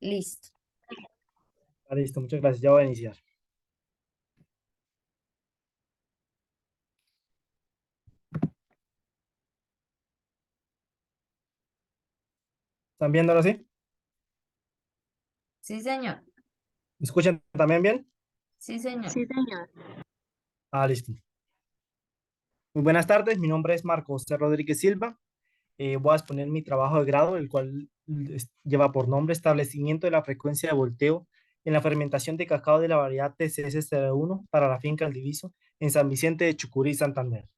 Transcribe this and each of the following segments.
Listo. Ah, listo, muchas gracias. Ya voy a iniciar. ¿Están viéndolo así? Sí, señor. ¿Me escuchan también bien? Sí, señor. Sí, señor. Ah, listo. Muy buenas tardes. Mi nombre es Marcos C. Rodríguez Silva. Voy a exponer mi trabajo de grado, el cual lleva por nombre Establecimiento de la frecuencia de volteo en la fermentación de cacao de la variedad TCS01 para la finca El Diviso en San Vicente de Chucurí, Santander.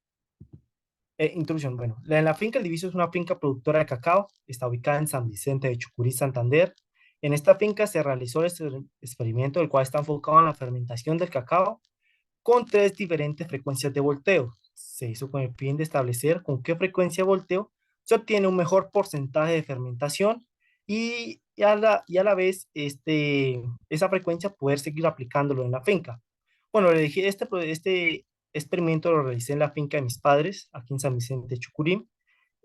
Introducción. Bueno, la finca El Diviso es una finca productora de cacao. Está ubicada en San Vicente de Chucurí, Santander. En esta finca se realizó el experimento, el cual está enfocado en la fermentación del cacao con tres diferentes frecuencias de volteo. Se hizo con el fin de establecer con qué frecuencia de volteo se obtiene un mejor porcentaje de fermentación y a la vez esa frecuencia poder seguir aplicándolo en la finca. Bueno, le dije, este experimento lo realicé en la finca de mis padres, aquí en San Vicente de Chucurí.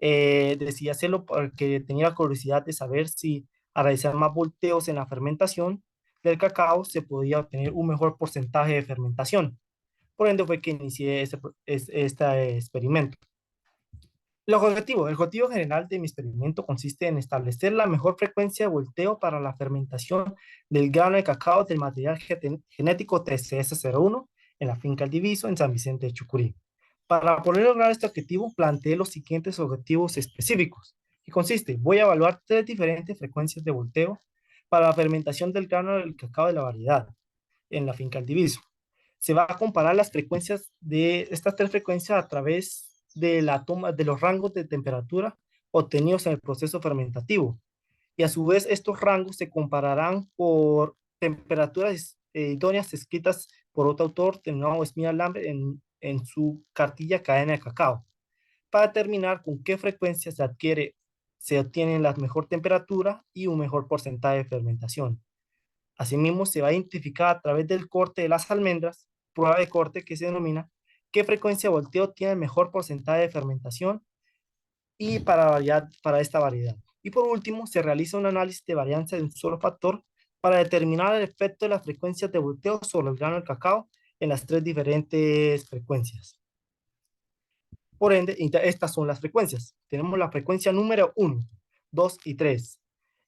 Decidí hacerlo porque tenía la curiosidad de saber si al realizar más volteos en la fermentación del cacao se podía obtener un mejor porcentaje de fermentación. Por ende fue que inicié este experimento. El objetivo general de mi experimento consiste en establecer la mejor frecuencia de volteo para la fermentación del grano de cacao del material genético TCS01 en la finca El Diviso en San Vicente de Chucurí. Para poder lograr este objetivo, planteé los siguientes objetivos específicos, que consiste, voy a evaluar tres diferentes frecuencias de volteo para la fermentación del grano del cacao de la variedad en la finca El Diviso. Se va a comparar las frecuencias de estas tres frecuencias a través de la toma de los rangos de temperatura obtenidos en el proceso fermentativo. Y a su vez, estos rangos se compararán por temperaturas idóneas escritas por otro autor, denominado Smith Lambert, en su cartilla Cadena de Cacao, para determinar con qué frecuencia se obtiene la mejor temperatura y un mejor porcentaje de fermentación. Asimismo, se va a identificar a través del corte de las almendras, prueba de corte que se denomina, qué frecuencia de volteo tiene el mejor porcentaje de fermentación y para esta variedad. Y por último, se realiza un análisis de varianza de un solo factor para determinar el efecto de las frecuencias de volteo sobre el grano del cacao en las tres diferentes frecuencias. Por ende, estas son las frecuencias. Tenemos la frecuencia número 1, 2 y 3.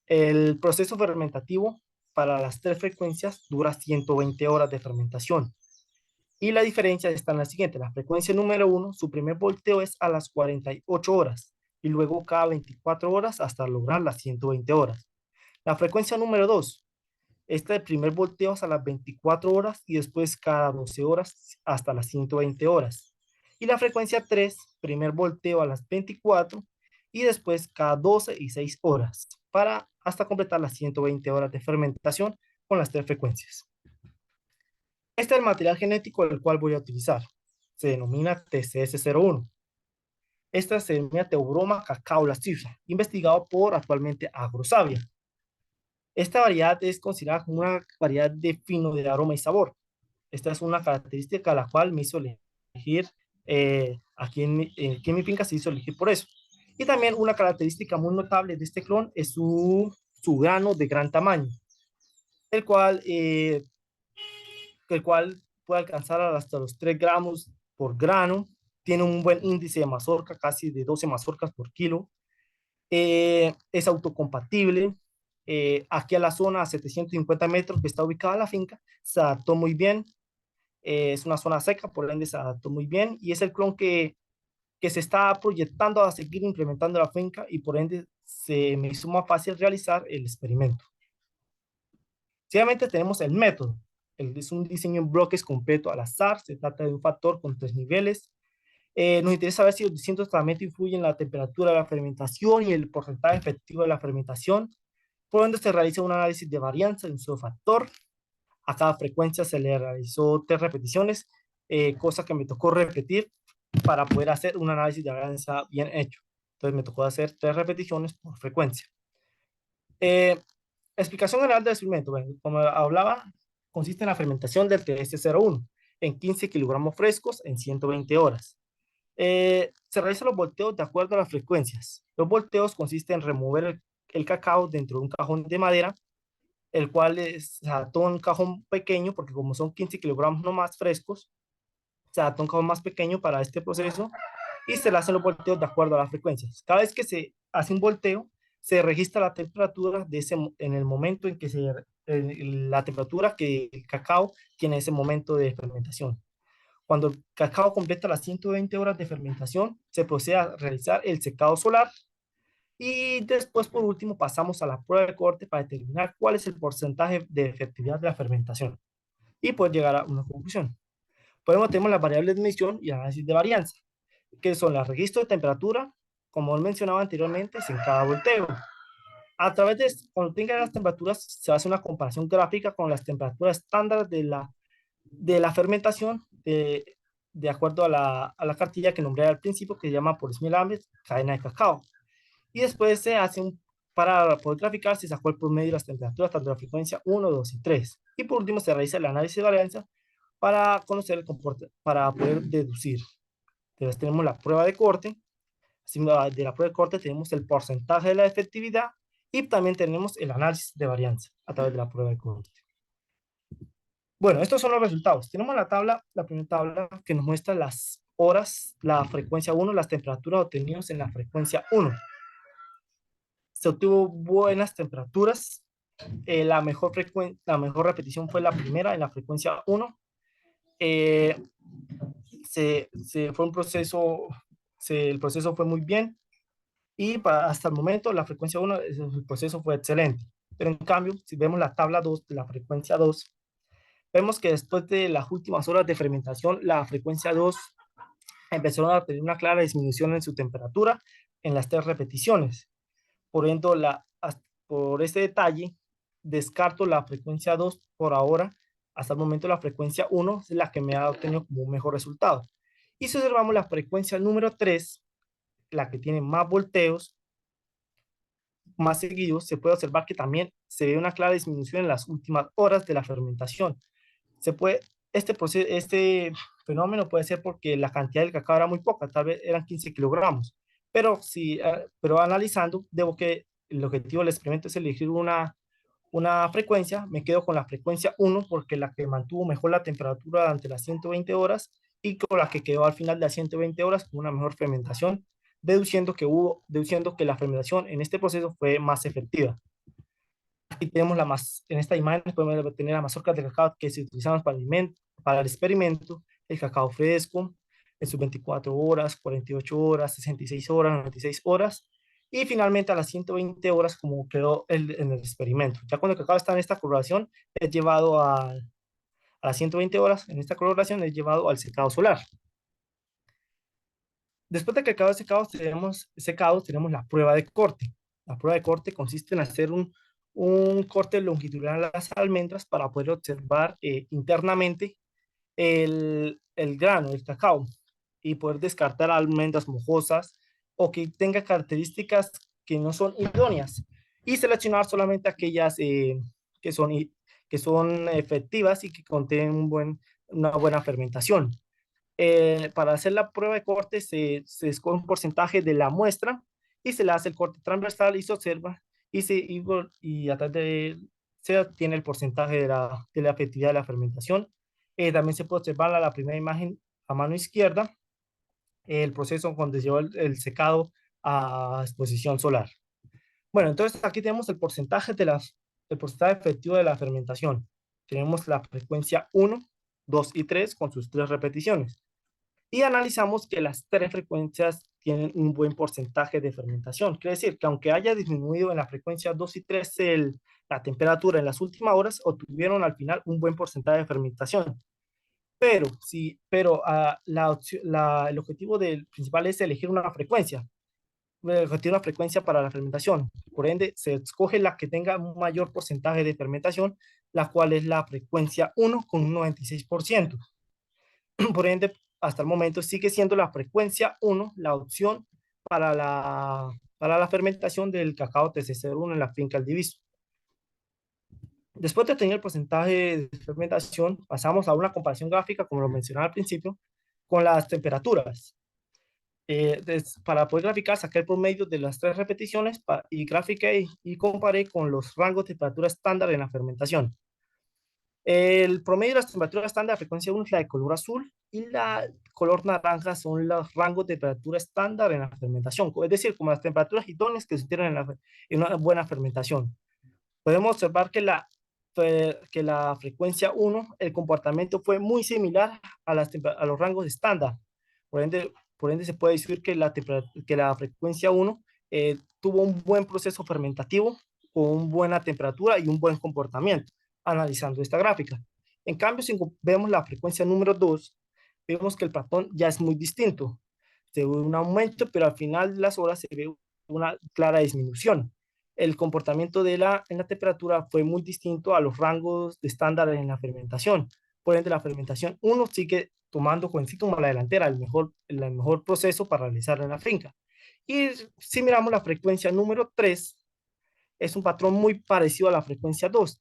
El proceso fermentativo para las tres frecuencias dura 120 horas de fermentación. Y la diferencia está en la siguiente. La frecuencia número 1, su primer volteo es a las 48 horas y luego cada 24 horas hasta lograr las 120 horas. La frecuencia número 2, el primer volteo es a las 24 horas y después cada 12 horas hasta las 120 horas. Y la frecuencia 3, primer volteo a las 24 y después cada 12 y 6 horas para hasta completar las 120 horas de fermentación con las tres frecuencias. Este es el material genético del cual voy a utilizar. Se denomina TCS01. Esta se denomina Theobroma cacao lasciva, investigado por actualmente Agrosavia. Esta variedad es considerada como una variedad de fino de aroma y sabor. Esta es una característica a la cual me hizo elegir, aquí en mi finca se hizo elegir por eso. Y también una característica muy notable de este clon es su grano de gran tamaño, el cual, eh, el cual puede alcanzar hasta los 3 gramos por grano. Tiene un buen índice de mazorca, casi de 12 mazorcas por kilo. Es autocompatible. Aquí a la zona a 750 metros que está ubicada la finca, se adaptó muy bien. Es una zona seca, por ende se adaptó muy bien y es el clon que se está proyectando a seguir implementando la finca y por ende se me hizo más fácil realizar el experimento. Seguidamente tenemos el método. Es un diseño en bloques completo al azar. Se trata de un factor con 3 niveles. Nos interesa ver si los distintos tratamientos influyen en la temperatura de la fermentación y el porcentaje efectivo de la fermentación. Por donde se realiza un análisis de varianza de un solo factor. A cada frecuencia se le realizó 3 repeticiones, cosa que me tocó repetir para poder hacer un análisis de varianza bien hecho. Entonces me tocó hacer 3 repeticiones por frecuencia. Eh, Explicación general del experimento. Bueno, como hablaba, consiste en la fermentación del TS01 en 15 kilogramos frescos en 120 horas. Se realizan los volteos de acuerdo a las frecuencias. Los volteos consisten en remover el cacao dentro de un cajón de madera el cual se adaptó a un cajón pequeño, porque como son 15 kilogramos no más frescos, se adaptó a un cajón más pequeño para este proceso y se le hacen los volteos de acuerdo a las frecuencias. Cada vez que se hace un volteo, se registra la temperatura en el momento en que la temperatura que el cacao tiene ese momento de fermentación. Cuando el cacao completa las 120 horas de fermentación, se procede a realizar el secado solar y después, por último, pasamos a la prueba de corte para determinar cuál es el porcentaje de efectividad de la fermentación y poder llegar a una conclusión. Tenemos las variables de medición y análisis de varianza, que son el registro de temperatura, como mencionaba anteriormente, en cada volteo. A través de esto, cuando tenga las temperaturas, se hace una comparación gráfica con las temperaturas estándar de la fermentación, de acuerdo a la cartilla que nombré al principio, que se llama por Smith cadena de cacao. Y después para poder graficar, se sacó el promedio de las temperaturas, tanto de la frecuencia 1, 2 y 3. Y por último, se realiza el análisis de varianza para conocer el comportamiento, para poder deducir. Entonces, tenemos la prueba de corte. De la prueba de corte tenemos el porcentaje de la efectividad y también tenemos el análisis de varianza a través de la prueba de corte. Bueno, estos son los resultados. Tenemos la primera tabla que nos muestra las horas, la frecuencia 1, las temperaturas obtenidas en la frecuencia 1. Se obtuvo buenas temperaturas. La mejor repetición fue la primera en la frecuencia 1. Fue un proceso, el proceso fue muy bien y hasta el momento la frecuencia 1, el proceso fue excelente. Pero en cambio, si vemos la tabla 2 de la frecuencia 2, vemos que después de las últimas horas de fermentación, la frecuencia 2 empezó a tener una clara disminución en su temperatura en las 3 repeticiones. Por ende, por este detalle, descarto la frecuencia 2 por ahora. Hasta el momento la frecuencia 1 es la que me ha obtenido como un mejor resultado. Y si observamos la frecuencia número 3, la que tiene más volteos, más seguidos, se puede observar que también se ve una clara disminución en las últimas horas de la fermentación. Este fenómeno puede ser porque la cantidad del cacao era muy poca, tal vez eran 15 kilogramos. Pero analizando, el objetivo del experimento es elegir una frecuencia. Me quedo con la frecuencia 1 porque la que mantuvo mejor la temperatura durante las 120 horas y con la que quedó al final de las 120 horas con una mejor fermentación, deduciendo que la fermentación en este proceso fue más efectiva. Aquí tenemos en esta imagen podemos tener las mazorcas de cacao que se utilizaban para el experimento, el cacao fresco, en sus 24 horas, 48 horas, 66 horas, 96 horas, y finalmente a las 120 horas como quedó en el experimento. Ya cuando el cacao está en esta coloración, es llevado a las 120 horas, en esta coloración es llevado al secado solar. Después de que el cacao es secado, tenemos la prueba de corte. La prueba de corte consiste en hacer un corte longitudinal a las almendras para poder observar internamente el grano, el cacao, y poder descartar almendras mojosas o que tenga características que no son idóneas y seleccionar solamente aquellas que son, que son efectivas y que contienen una buena fermentación. Para hacer la prueba de corte se escoge un porcentaje de la muestra y se le hace el corte transversal y se observa y a través de se obtiene el porcentaje de la efectividad de la fermentación. También se puede observar la primera imagen a mano izquierda, el proceso cuando se llevó el secado a exposición solar. Bueno, entonces aquí tenemos el porcentaje efectivo de la fermentación. Tenemos la frecuencia 1, 2 y 3 con sus 3 repeticiones y analizamos que las 3 frecuencias tienen un buen porcentaje de fermentación. Quiere decir que aunque haya disminuido en la frecuencia 2 y 3 la temperatura en las últimas horas, obtuvieron al final un buen porcentaje de fermentación. Pero el objetivo principal es elegir una frecuencia. El objetivo de una frecuencia para la fermentación. Por ende, se escoge la que tenga un mayor porcentaje de fermentación, la cual es la frecuencia 1 con un 96%. Por ende, hasta el momento sigue siendo la frecuencia 1 la opción para la fermentación del cacao TC01 en la finca El Diviso. Después de tener el porcentaje de fermentación, pasamos a una comparación gráfica, como lo mencionaba al principio, con las temperaturas. Para poder graficar, saqué el promedio de las tres repeticiones y grafiqué y comparé con los rangos de temperatura estándar en la fermentación. El promedio de las temperaturas estándar de frecuencia 1 es la de color azul y la color naranja son los rangos de temperatura estándar en la fermentación, es decir, como las temperaturas idóneas que se tienen en una buena fermentación. Podemos observar que la frecuencia 1, el comportamiento fue muy similar a los rangos estándar. Por ende se puede decir que que la frecuencia 1 tuvo un buen proceso fermentativo con una buena temperatura y un buen comportamiento, analizando esta gráfica. En cambio, si vemos la frecuencia número 2, vemos que el patrón ya es muy distinto. Se ve un aumento, pero al final de las horas se ve una clara disminución. El comportamiento en la temperatura fue muy distinto a los rangos de estándar en la fermentación. Por ende, la fermentación 1 sigue tomando con sí como la delantera, el mejor proceso para realizar en la finca. Y si miramos la frecuencia número 3, es un patrón muy parecido a la frecuencia 2.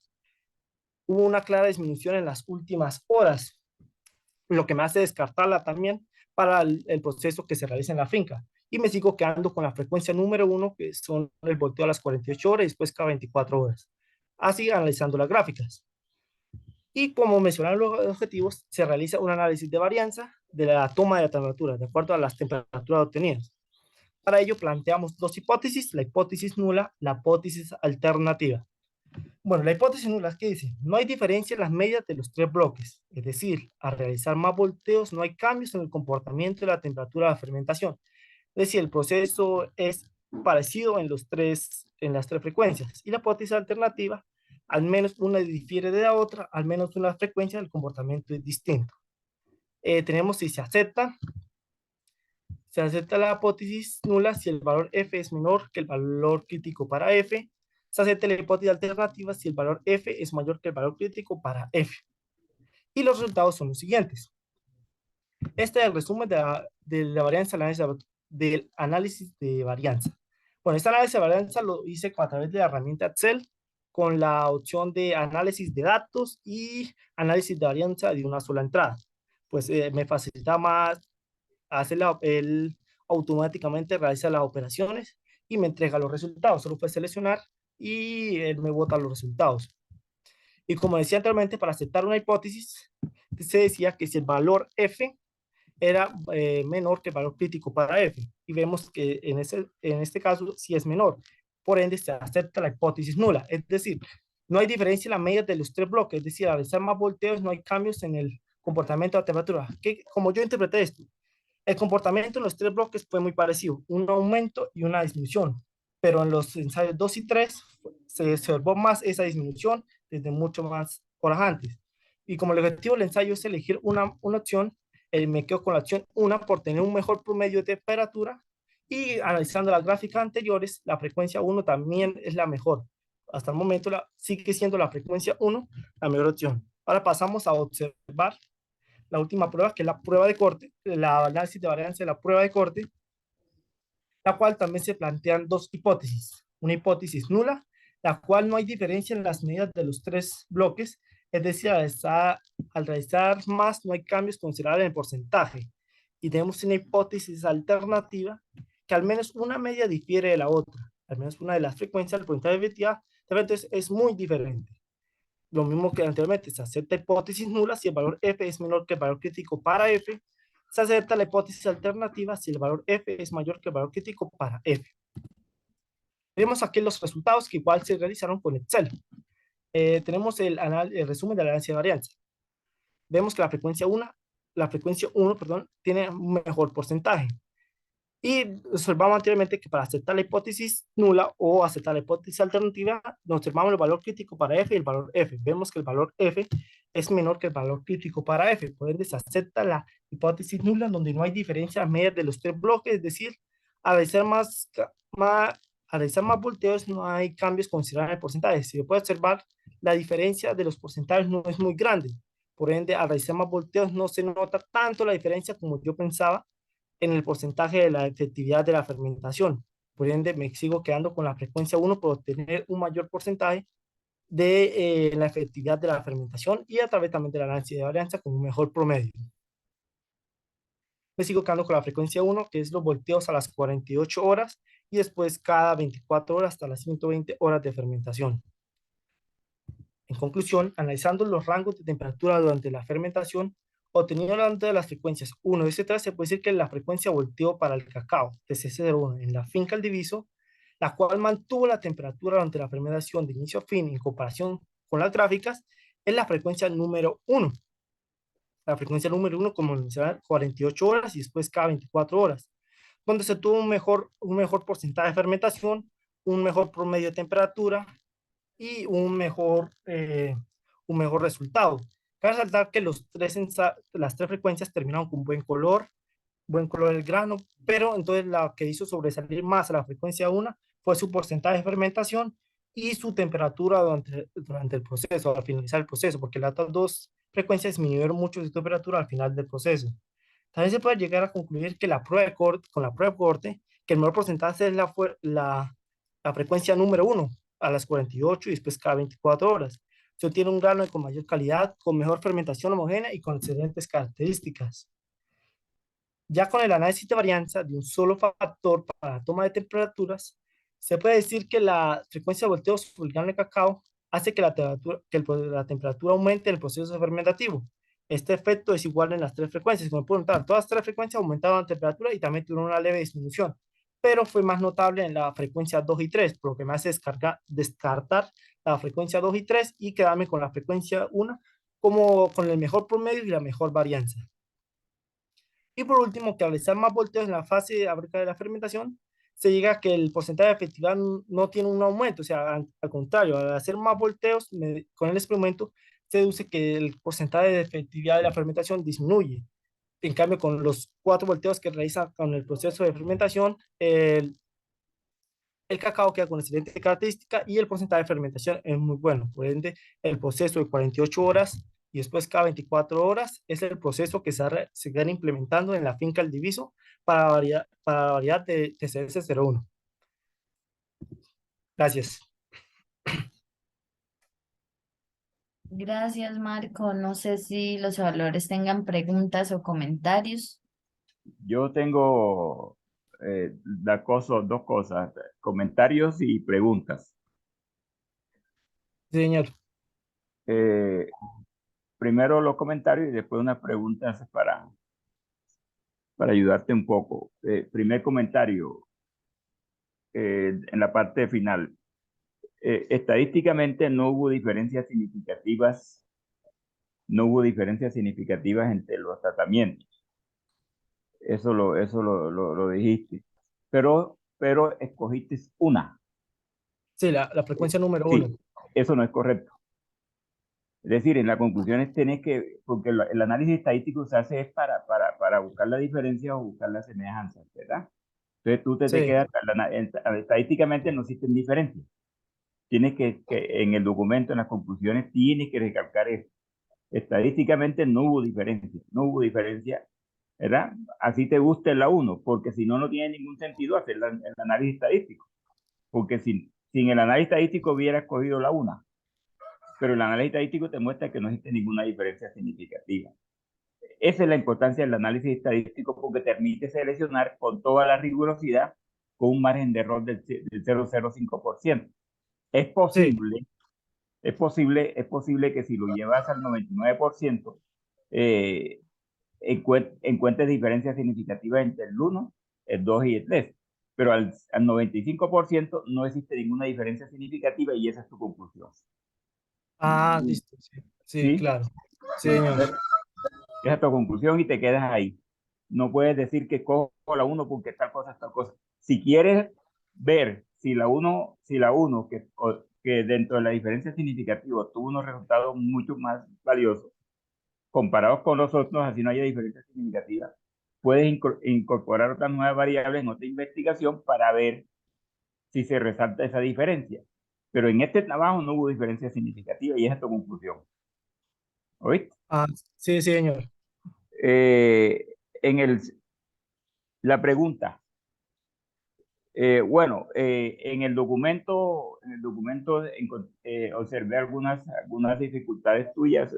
Hubo una clara disminución en las últimas horas, lo que me hace descartarla también para el proceso que se realiza en la finca. Y me sigo quedando con la frecuencia número 1, que son el volteo a las 48 horas y después cada 24 horas. Así analizando las gráficas. Y como mencionaron los objetivos, se realiza un análisis de varianza de la toma de la temperatura, de acuerdo a las temperaturas obtenidas. Para ello planteamos dos hipótesis, la hipótesis nula, la hipótesis alternativa. Bueno, la hipótesis nula, ¿qué dice? No hay diferencia en las medias de los tres bloques, es decir, al realizar más volteos no hay cambios en el comportamiento de la temperatura de la fermentación. Es decir, el proceso es parecido en las tres frecuencias. Y la hipótesis alternativa, al menos una difiere de la otra, al menos una frecuencia del comportamiento es distinto. Tenemos si se acepta la hipótesis nula si el valor f es menor que el valor crítico para f. Se acepta la hipótesis alternativa si el valor f es mayor que el valor crítico para f. Y los resultados son los siguientes. Este es el resumen de la varianza del análisis de varianza. Bueno, este análisis de varianza lo hice a través de la herramienta Excel con la opción de análisis de datos y análisis de varianza de una sola entrada. Pues me facilita más él automáticamente realiza las operaciones y me entrega los resultados. Solo puede seleccionar y él me bota los resultados. Y como decía anteriormente, para aceptar una hipótesis, se decía que si el valor f era menor que el valor crítico para f. Y vemos que en este caso sí es menor. Por ende, se acepta la hipótesis nula. Es decir, no hay diferencia en la media de los tres bloques. Es decir, al realizar más volteos no hay cambios en el comportamiento de la temperatura. Como yo interpreté esto, el comportamiento en los tres bloques fue muy parecido, un aumento y una disminución, pero en los ensayos 2 y 3 se observó más esa disminución desde mucho más horas antes. Y como el objetivo del ensayo es elegir una opción, me quedo con la opción 1 por tener un mejor promedio de temperatura y analizando las gráficas anteriores, la frecuencia 1 también es la mejor. Hasta el momento sigue siendo la frecuencia 1 la mejor opción. Ahora pasamos a observar la última prueba, que es la prueba de corte, la análisis de varianza de la prueba de corte, la cual también se plantean dos hipótesis. Una hipótesis nula, la cual no hay diferencia en las medidas de los tres bloques, es decir, al realizar más no hay cambios considerables en el porcentaje. Y tenemos una hipótesis alternativa, que al menos una media difiere de la otra, al menos una de las frecuencias del porcentaje de efectividad es muy diferente. Lo mismo que anteriormente, se acepta hipótesis nula si el valor f es menor que el valor crítico para f. Se acepta la hipótesis alternativa si el valor f es mayor que el valor crítico para f. Tenemos aquí los resultados que igual se realizaron con Excel. Tenemos el resumen de la análisis de varianza. Vemos que la frecuencia 1 perdón, tiene un mejor porcentaje. Y observamos anteriormente que para aceptar la hipótesis nula o aceptar la hipótesis alternativa, observamos el valor crítico para f y el valor f. Vemos que el valor f es menor que el valor crítico para f. Por ende, se acepta la hipótesis nula donde no hay diferencia media de los tres bloques, es decir, al realizar más volteos no hay cambios considerables en el porcentaje. Si se puede observar, la diferencia de los porcentajes no es muy grande. Por ende, al realizar más volteos no se nota tanto la diferencia como yo pensaba en el porcentaje de la efectividad de la fermentación. Por ende, me sigo quedando con la frecuencia 1 por obtener un mayor porcentaje de la efectividad de la fermentación y a través también de la análisis de varianza con un mejor promedio. me sigo quedando con la frecuencia uno, que es los volteos a las 48 horas y después cada 24 horas hasta las 120 horas de fermentación. En conclusión, analizando los rangos de temperatura durante la fermentación, obteniendo de las frecuencias 1 y C3, se puede decir que la frecuencia volteo para el cacao TC01 en la finca El Diviso, la cual mantuvo la temperatura durante la fermentación de inicio a fin en comparación con las gráficas, es la frecuencia número 1. La frecuencia número 1, como mencionaba, 48 horas y después cada 24 horas, donde se tuvo un mejor porcentaje de fermentación, un mejor promedio de temperatura y un mejor resultado. Cabe resaltar que las tres frecuencias terminaron con buen color del grano, pero entonces la que hizo sobresalir más a la frecuencia 1 fue su porcentaje de fermentación y su temperatura durante el proceso, al finalizar el proceso, porque las otras dos frecuencias disminuyeron mucho su temperatura al final del proceso. También se puede llegar a concluir que con la prueba de corte, que el menor porcentaje es la frecuencia número 1 a las 48 y después cada 24 horas. Se obtiene un grano con mayor calidad, con mejor fermentación homogénea y con excelentes características. Ya con el análisis de varianza de un solo factor para la toma de temperaturas, se puede decir que la frecuencia de volteo sobre el grano de cacao hace que la temperatura aumente en el proceso fermentativo. Este efecto es igual en las tres frecuencias. Como pueden notar, todas las tres frecuencias aumentaban la temperatura y también tuvieron una leve disminución, pero fue más notable en la frecuencia 2 y 3, por lo que me hace descartar la frecuencia 2 y 3 y quedarme con la frecuencia 1 como con el mejor promedio y la mejor varianza. Y por último, que al realizar más volteos en la fase áurica de la fermentación, se llega a que el porcentaje de efectividad no tiene un aumento, o sea, al contrario, al hacer más volteos con el experimento, se deduce que el porcentaje de efectividad de la fermentación disminuye. En cambio, con los 4 volteos que realiza con el proceso de fermentación, el cacao queda con excelente característica y el porcentaje de fermentación es muy bueno. Por ende, el proceso de 48 horas y después cada 24 horas es el proceso que se viene implementando en la finca El Diviso para la variedad de TCS01. Gracias. Gracias, Marco. No sé si los evaluadores tengan preguntas o comentarios. Yo tengo dos cosas, comentarios y preguntas. Señor. Eh, Primero los comentarios y después unas preguntas para ayudarte un poco. Primer comentario, en la parte final. Estadísticamente no hubo diferencias significativas entre los tratamientos. Eso lo dijiste. Pero escogiste una. Sí, la frecuencia número 1. Sí, eso no es correcto. Es decir, en la conclusión tenés que, porque el análisis estadístico se hace es para buscar la diferencia o buscar la semejanza, ¿verdad? Entonces tú te Sí. quedas, estadísticamente no existen diferencias. Tienes que en el documento, en las conclusiones, tienes que recalcar eso. Estadísticamente no hubo diferencia, no hubo diferencia, ¿verdad? Así te guste la uno, porque si no, no tiene ningún sentido hacer el análisis estadístico, porque sin el análisis estadístico hubiera escogido la una, pero el análisis estadístico te muestra que no existe ninguna diferencia significativa. Esa es la importancia del análisis estadístico porque te permite seleccionar con toda la rigurosidad con un margen de error del 0,05%. Es Sí. posible, es posible que si lo llevas al 99%, eh, encuentres diferencias significativas entre el 1, el 2 y el 3. Pero al 95% no existe ninguna diferencia significativa y esa es tu conclusión. Ah, listo. Sí, sí, ¿Sí? claro. Sí, señor. Esa es tu conclusión y te quedas ahí. No puedes decir que cojo la uno porque tal cosa es tal cosa. Si quieres ver si la uno que dentro de la diferencia significativa tuvo unos resultados mucho más valiosos comparados con los otros, así no haya diferencia significativa, puedes incorporar otras nuevas variables en otra investigación para ver si se resalta esa diferencia. Pero en este trabajo no hubo diferencia significativa y esa es tu conclusión. ¿Oíste? Ah, sí, sí, señor. Eh, en la pregunta, bueno, en el documento observé algunas dificultades tuyas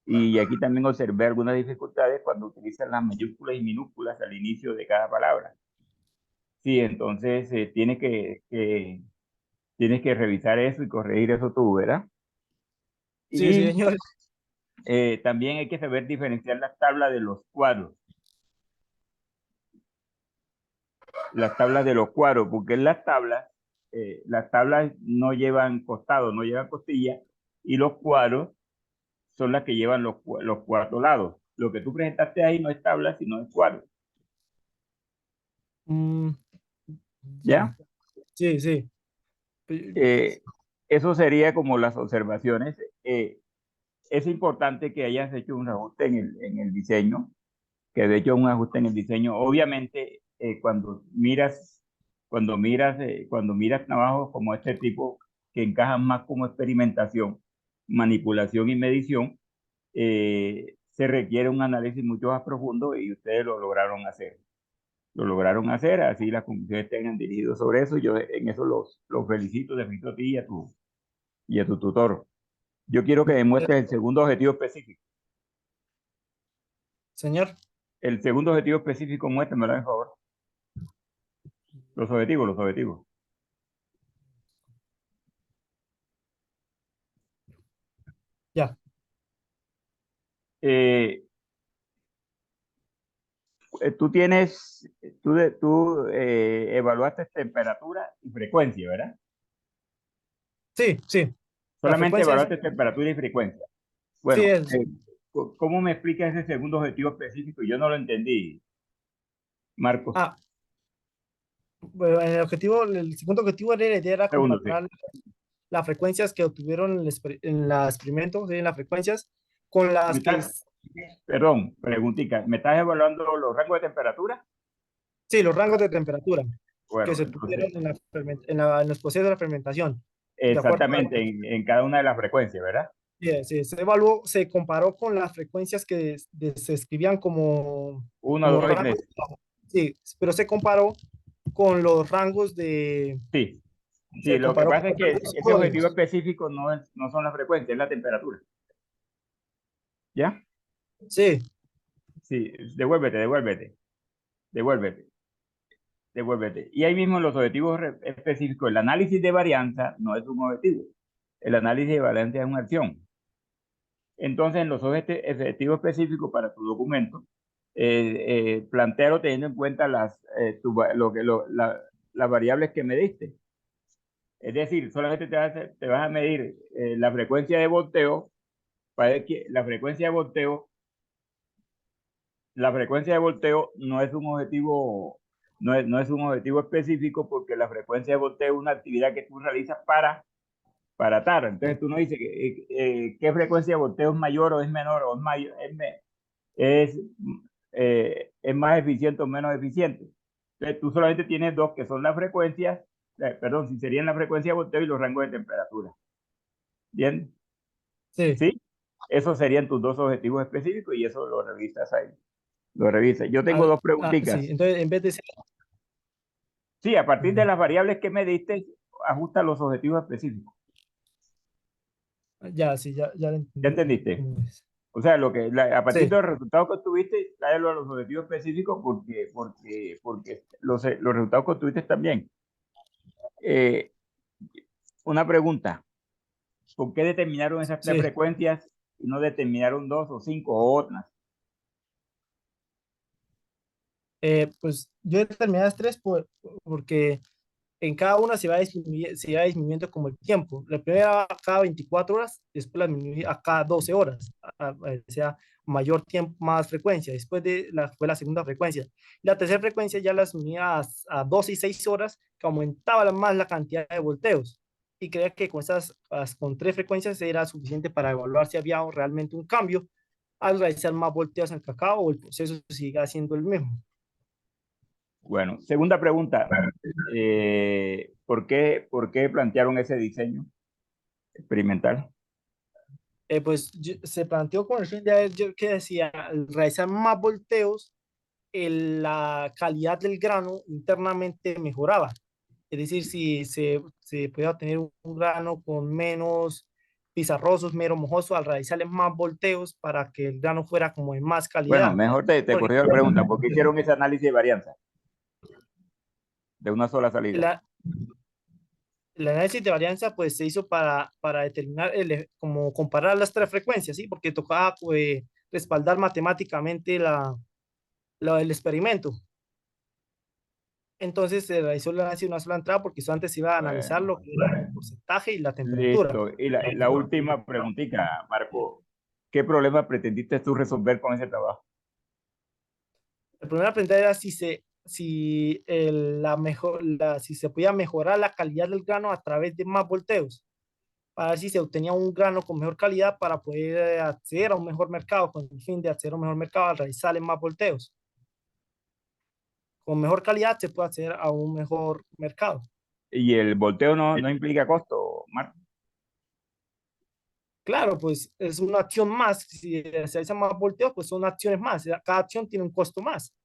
Y aquí también observé algunas dificultades cuando utilizan las mayúsculas y minúsculas al inicio de cada palabra. Sí, entonces tienes que revisar eso y corregir eso tú, ¿verdad? Sí, sí, Y señor. también hay que saber diferenciar las tablas de los cuadros. Las tablas de los cuadros, porque las tablas no llevan costado, no llevan costilla, y los cuadros son las que llevan los cuatro lados. Lo que tú presentaste ahí no es tabla, sino es cuadro. Mm, ¿Ya? ya. Sí, sí. Pe- Eh, Eso sería como las observaciones. Es importante que hayas hecho un ajuste en el diseño, que de hecho un ajuste en el diseño. Obviamente, cuando miras trabajos como este tipo, que encajan más como experimentación, manipulación y medición, se requiere un análisis mucho más profundo y ustedes lo lograron hacer. Lo lograron hacer, así las conclusiones tengan dirigido sobre eso. Yo en eso los felicito, te felicito a ti y a tu tutor. Yo quiero que demuestres el segundo objetivo específico. Señor, El segundo objetivo específico, muéstramelo, por favor. Los objetivos. ya. Eh, tú evaluaste temperatura y frecuencia, ¿verdad? Sí, sí. La Solamente frecuencia es, evaluaste temperatura y frecuencia. sí Bueno, es. ¿cómo me explicas ese segundo objetivo específico? Yo no lo entendí, Marco. Ah, bueno, el segundo objetivo era Segundo, sí. comparar las frecuencias que obtuvieron en el experimento, sí, en las frecuencias, con ¿Me las que, estás- Perdón, preguntita. ¿Me estás evaluando los rangos de temperatura? sí, los rangos de temperatura que Bueno, se obtuvieron entonces, en los procesos de fermentación, de acuerdo a exactamente en cada una de las frecuencias, ¿verdad? sí, sí, se evaluó, se comparó con las frecuencias que se escribían Uno, como dos y rangos, tres. sí, pero se comparó con los rangos Sí, sí, se lo que comparó pasa con es los que rangos ese objetivo códigos. específico no son las frecuencias, es la temperatura. ¿Ya? Sí, Sí, devuélvete, devuélvete. Y ahí mismo los objetivos específicos, el análisis de varianza no es un objetivo. El análisis de varianza es una acción. Entonces, en los objetivos específicos para tu documento, plantealo teniendo en cuenta las variables que me diste. Es decir, solamente te vas a medir la frecuencia de volteo, para ver que la frecuencia de volteo no es un objetivo, no es un objetivo específico porque la frecuencia de volteo es una actividad que tú realizas para atar. Entonces tú no dices qué frecuencia de volteo es mayor o es menor o es mayor, es, es más eficiente o menos eficiente. Entonces tú solamente tienes dos que son las frecuencias, perdón, si serían la frecuencia de volteo y los rangos de temperatura. ¿Bien? sí. ¿Sí? Esos serían tus dos objetivos específicos y eso lo revisas ahí. Lo revisas. Yo tengo dos Sí, preguntitas. entonces en vez de ser, Sí, a partir de las variables que me diste, ajusta los objetivos específicos. ya, sí, ya lo ¿Ya entendí entendiste? cómo es. O sea, a partir Sí, de los resultados que obtuviste, tráelo a los objetivos específicos porque los resultados que obtuviste también. Eh, una pregunta, ¿por qué determinaron esas tres sí. frecuencias y no determinaron dos o cinco o otras? Pues yo determiné las tres porque en cada una se va disminuyendo como el tiempo. La primera a cada 24 horas, después la disminuí a cada 12 horas, o sea, mayor tiempo, más frecuencia. Después fue la segunda frecuencia. La tercera frecuencia ya la disminuía a 12 y 6 horas, que aumentaba más la cantidad de volteos. Y creía que con tres frecuencias era suficiente para evaluar si había realmente un cambio al realizar más volteos en el cacao o el proceso sigue siendo el mismo. Bueno, segunda pregunta, por qué plantearon ese diseño experimental? Pues se planteó con el fin de ver, yo que decía, al realizar más volteos, la calidad del grano internamente mejoraba. Es decir, si se podía obtener un grano con menos pizarrosos, mero mojoso, al realizarle más volteos para que el grano fuera como de más Bueno, calidad. mejor te Porque corrijo la pregunta. ¿Por qué hicieron ese análisis de varianza de una sola salida? la, el análisis de varianza pues se hizo para determinar, como comparar las tres frecuencias, ¿sí? Porque tocaba respaldar matemáticamente el experimento. Entonces se realizó el análisis de una sola entrada porque eso antes se iba a analizar Bueno, lo que era el porcentaje y la temperatura. listo. Y la última preguntita, Marco. ¿Qué problema pretendiste tú resolver con ese trabajo? El primer pregunta era si se podía mejorar la calidad del grano a través de más volteos, para ver si se obtenía un grano con mejor calidad para poder acceder a un mejor mercado, con el fin de acceder a un mejor mercado al realizarle más volteos. Con mejor calidad se puede acceder a un mejor mercado. ¿Y el volteo no implica costo, Marco? Claro, pues es una acción más. Si se realizan más volteos, pues son acciones más. Cada acción tiene un costo más.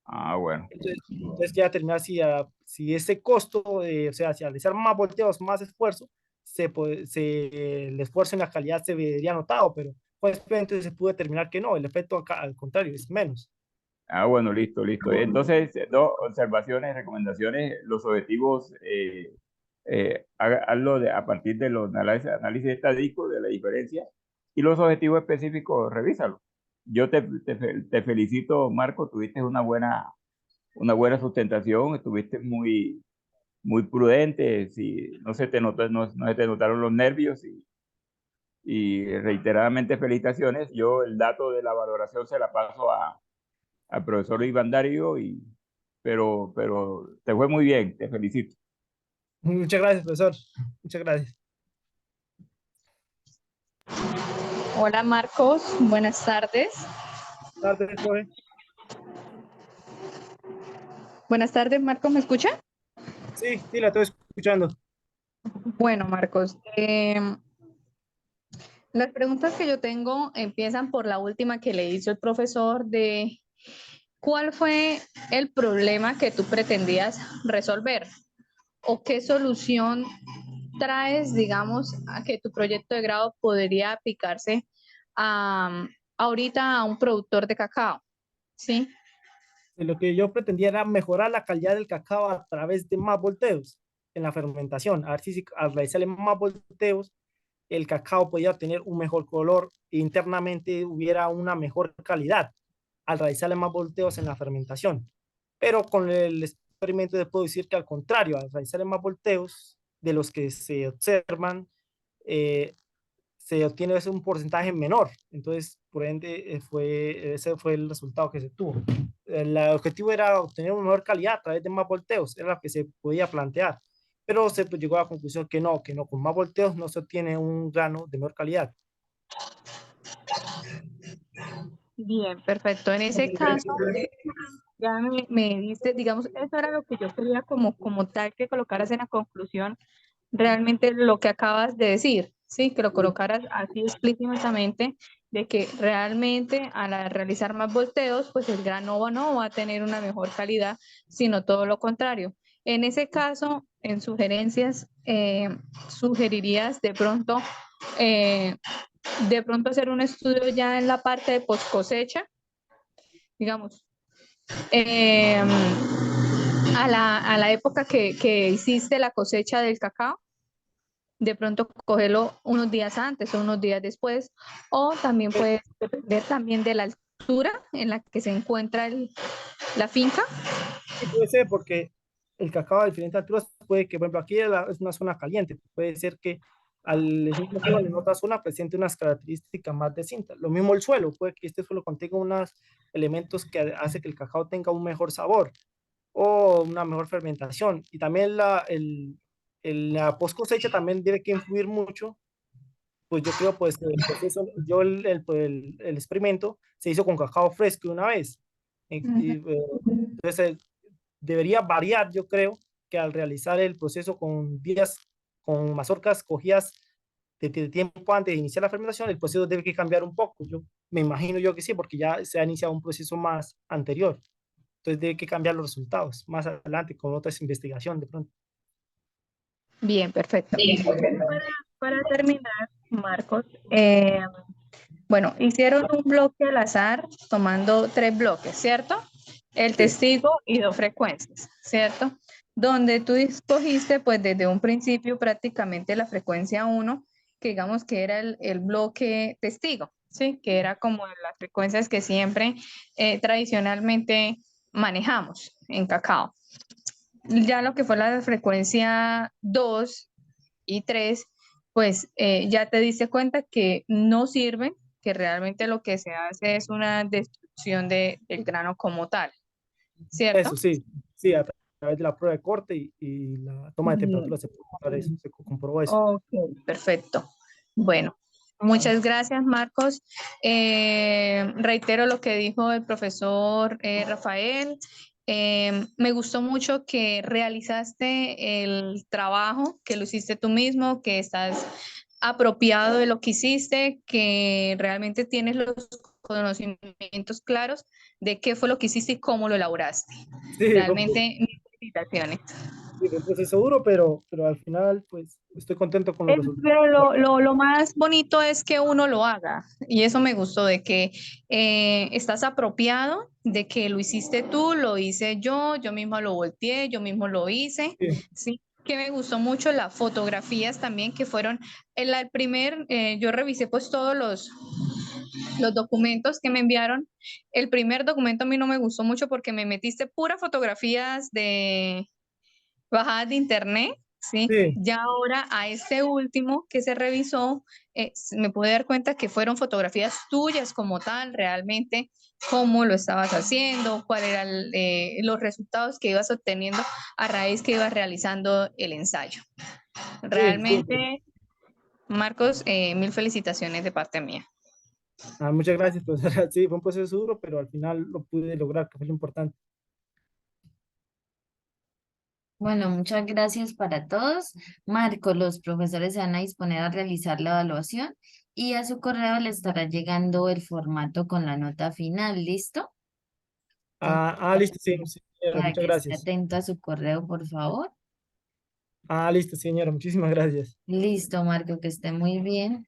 Ah, bueno. Entonces queda determinar si ese costo, o sea, si al realizar más volteos, más esfuerzo, el esfuerzo en la calidad se vería notado, pero pues entonces se pudo determinar que no, el efecto acá, al contrario, es menos. Ah, bueno, listo, listo. Entonces, dos observaciones, recomendaciones, los objetivos, hazlo a partir de los análisis estadísticos de la diferencia y los objetivos específicos, revísalo. Yo te felicito, Marco, tuviste una buena sustentación, estuviste muy prudente, si, no se te notó, no se te notaron los nervios y reiteradamente felicitaciones. Yo el dato de la valoración se la paso al profesor Iván Darío, pero te fue muy bien, te felicito. Muchas gracias, profesor. Muchas gracias. Hola Marcos, buenas tardes. Tardes, profe. Buenas tardes, Marcos, ¿me escucha? Sí, sí, la estoy escuchando. Bueno, Marcos, las preguntas que yo tengo empiezan por la última que le hizo el profesor de ¿cuál fue el problema que tú pretendías resolver? ¿O qué solución traes, digamos, a que tu proyecto de grado podría aplicarse ahorita a un productor de cacao? ¿Sí? Lo que yo pretendía era mejorar la calidad del cacao a través de más volteos en la fermentación. A ver si al realizarle más volteos, el cacao podía tener un mejor color e internamente hubiera una mejor calidad al realizarle más volteos en la fermentación. Pero con el experimento les puedo decir que al contrario, al realizarle más volteos de los que se observan, eh, se obtiene un porcentaje menor. Entonces, por ende, ese fue el resultado que se tuvo. El objetivo era obtener una mejor calidad a través de más volteos, era lo que se podía plantear. Pero se llegó a la conclusión que no, con más volteos no se obtiene un grano de mejor calidad. Bien, perfecto. En ese caso, ya me diste, digamos, eso era lo que yo quería como tal que colocaras en la conclusión, realmente lo que acabas de decir, ¿sí? Que lo colocaras así explícitamente, de que realmente al realizar más volteos, pues el grano no va a tener una mejor calidad, sino todo lo contrario. En ese caso, en sugerencias, sugerirías eh, de pronto hacer un estudio ya en la parte de post cosecha, digamos, eh, a la época que hiciste la cosecha del cacao, de pronto cogerlo unos días antes o unos días después, o también puede depender también de la altura en la que se encuentra la finca. Sí, puede ser porque el cacao a diferentes alturas puede que, por ejemplo, aquí es una zona caliente, puede ser que al mismo suelo en otra zona presente unas características más distintas. Lo mismo el suelo, puede que este suelo contenga unos elementos que hace que el cacao tenga un mejor sabor o una mejor fermentación. Y también la post cosecha también debe que influir mucho, pues yo creo, pues el proceso, el experimento se hizo con cacao fresco una vez. Entonces, debería variar, yo creo, que al realizar el proceso con mazorcas cogidas de tiempo antes de iniciar la fermentación, el proceso debe que cambiar un poco. Yo me imagino yo que sí, porque ya se ha iniciado un proceso más anterior. Entonces debe que cambiar los resultados más adelante con otras investigaciones de pronto. Bien, perfecto. Para terminar, Marcos. Bueno, hicieron un bloque al azar tomando 3 bloques, ¿cierto? El testigo y 2 frecuencias, ¿cierto? Donde tú escogiste, pues desde un principio prácticamente la frecuencia 1, que digamos que era el bloque testigo, ¿sí? Que era como las frecuencias que siempre tradicionalmente manejamos en cacao. Ya lo que fue la frecuencia 2 y 3, pues ya te diste cuenta que no sirven, que realmente lo que se hace es una destrucción del grano como tal, ¿cierto? Eso sí, sí, a través de la prueba de corte y la toma de Bien. temperatura se puede notar eso, se comprobó eso. Ok, perfecto. Bueno, muchas gracias, Marcos. Reitero lo que dijo el profesor Rafael. Me gustó mucho que realizaste el trabajo, que lo hiciste tú mismo, que estás apropiado de lo que hiciste, que realmente tienes los conocimientos claros de qué fue lo que hiciste y cómo lo elaboraste. Sí, Realmente, mis felicitaciones. sí, fue un proceso duro, pero al final, pues, estoy contento con los resultados. Pero lo más bonito es que uno lo haga y eso me gustó de que estás apropiado de que lo hiciste tú, lo hice yo mismo lo volteé, yo mismo lo hice, Sí. sí, que me gustó mucho las fotografías también que fueron, el primer, yo revisé pues todos los documentos que me enviaron. El primer documento a mí no me gustó mucho porque me metiste puras fotografías de bajadas de internet, ¿sí? Sí. Ya ahora a este último que se revisó, me pude dar cuenta que fueron fotografías tuyas como tal, realmente cómo lo estabas haciendo, cuáles eran los resultados que ibas obteniendo a raíz que ibas realizando el ensayo. Realmente, Marcos, mil felicitaciones de parte mía. Muchas gracias, profesora. Sí, fue un proceso duro, pero al final lo pude lograr, que fue lo importante. Bueno, muchas gracias para todos. Marco, los profesores se van a disponer a realizar la evaluación y a su correo le estará llegando el formato con la nota final. ¿Listo? Listo, sí, señora, Para muchas que esté gracias. atento a su correo, por favor. Listo, señora, muchísimas gracias. Listo, Marco, que esté muy bien.